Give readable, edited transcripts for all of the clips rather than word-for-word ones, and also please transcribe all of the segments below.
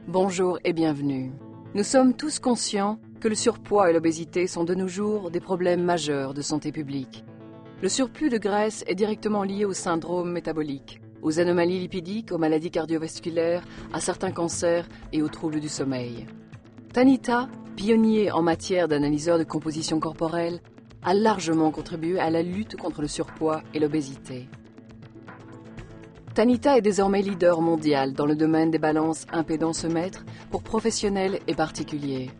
Bonjour et bienvenue. Nous sommes tous conscients que le surpoids et l'obésité sont de nos jours des problèmes majeurs de santé publique. Le surplus de graisse est directement lié au syndrome métabolique, aux anomalies lipidiques, aux maladies cardiovasculaires, à certains cancers et aux troubles du sommeil. Tanita, pionnier en matière d'analyseur de composition corporelle, a largement contribué à la lutte contre le surpoids et l'obésité. Tanita est désormais leader mondial dans le domaine des balances impédance-mètre pour professionnels et particuliers.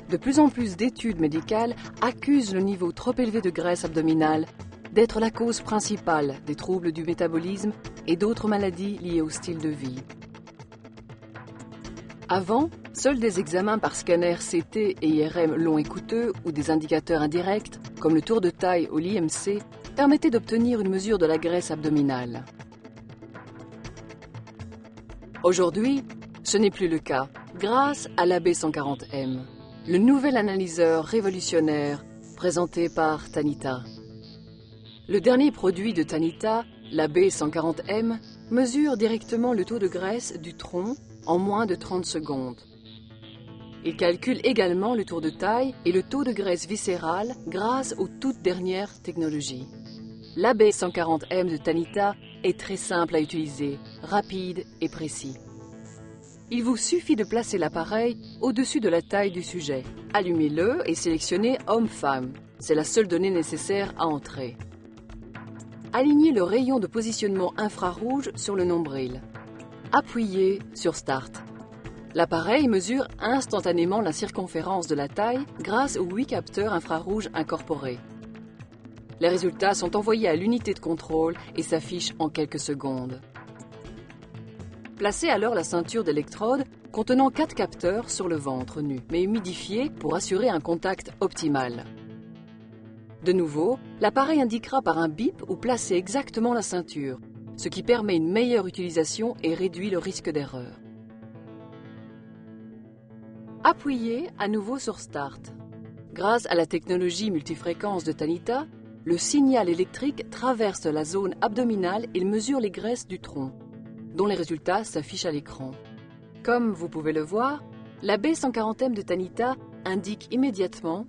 De plus en plus d'études médicales accusent le niveau trop élevé de graisse abdominale d'être la cause principale des troubles du métabolisme et d'autres maladies liées au style de vie. Avant, seuls des examens par scanner CT et IRM longs et coûteux ou des indicateurs indirects, comme le tour de taille ou l'IMC, permettaient d'obtenir une mesure de la graisse abdominale. Aujourd'hui, ce n'est plus le cas, grâce à l'AB140M, le nouvel analyseur révolutionnaire présenté par Tanita. Le dernier produit de Tanita, l'AB140M, mesure directement le taux de graisse du tronc en moins de 30 secondes. Il calcule également le tour de taille et le taux de graisse viscérale grâce aux toutes dernières technologies. L'AB140M de Tanita est très simple à utiliser, rapide et précis. Il vous suffit de placer l'appareil au-dessus de la taille du sujet. Allumez-le et sélectionnez homme-femme. C'est la seule donnée nécessaire à entrer. Alignez le rayon de positionnement infrarouge sur le nombril. Appuyez sur Start. L'appareil mesure instantanément la circonférence de la taille grâce aux 8 capteurs infrarouges incorporés. Les résultats sont envoyés à l'unité de contrôle et s'affichent en quelques secondes. Placez alors la ceinture d'électrodes contenant 4 capteurs sur le ventre nu, mais humidifié pour assurer un contact optimal. De nouveau, l'appareil indiquera par un bip où placer exactement la ceinture, ce qui permet une meilleure utilisation et réduit le risque d'erreur. Appuyez à nouveau sur Start. Grâce à la technologie multifréquence de Tanita, le signal électrique traverse la zone abdominale et mesure les graisses du tronc, dont les résultats s'affichent à l'écran. Comme vous pouvez le voir, la B140M de Tanita indique immédiatement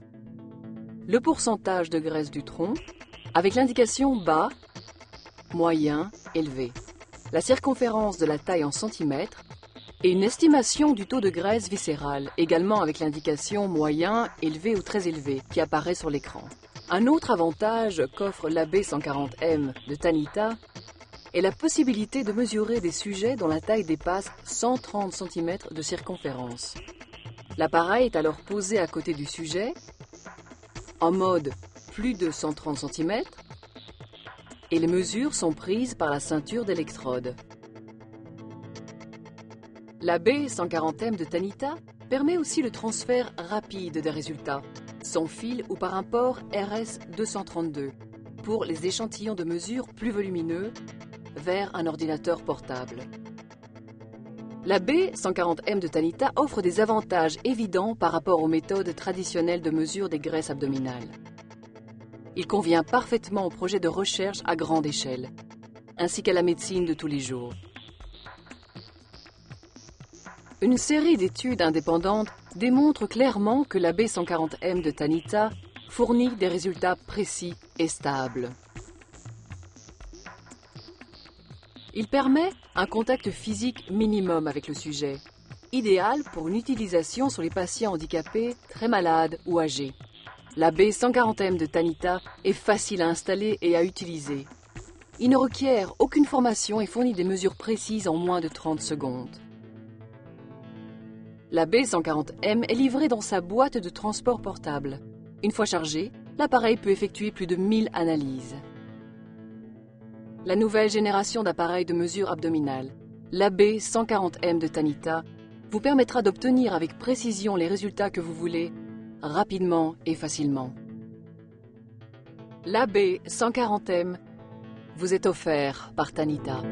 le pourcentage de graisse du tronc avec l'indication bas, moyen, élevé, la circonférence de la taille en centimètres et une estimation du taux de graisse viscérale, également avec l'indication moyen, élevé ou très élevé qui apparaît sur l'écran. Un autre avantage qu'offre l'AB140M de Tanita est la possibilité de mesurer des sujets dont la taille dépasse 130 cm de circonférence. L'appareil est alors posé à côté du sujet, en mode plus de 130 cm, et les mesures sont prises par la ceinture d'électrodes. La B140M de Tanita permet aussi le transfert rapide des résultats, sans fil ou par un port RS232, pour les échantillons de mesure plus volumineux, vers un ordinateur portable. La B140M de Tanita offre des avantages évidents par rapport aux méthodes traditionnelles de mesure des graisses abdominales. Il convient parfaitement au projet de recherche à grande échelle, ainsi qu'à la médecine de tous les jours. Une série d'études indépendantes démontre clairement que la B140M de Tanita fournit des résultats précis et stables. Il permet un contact physique minimum avec le sujet, idéal pour une utilisation sur les patients handicapés, très malades ou âgés. La B140M de Tanita est facile à installer et à utiliser. Il ne requiert aucune formation et fournit des mesures précises en moins de 30 secondes. La B140M est livrée dans sa boîte de transport portable. Une fois chargé, l'appareil peut effectuer plus de 1000 analyses. La nouvelle génération d'appareils de mesure abdominale, la B140M de Tanita, vous permettra d'obtenir avec précision les résultats que vous voulez, rapidement et facilement. La B140M vous est offert par Tanita.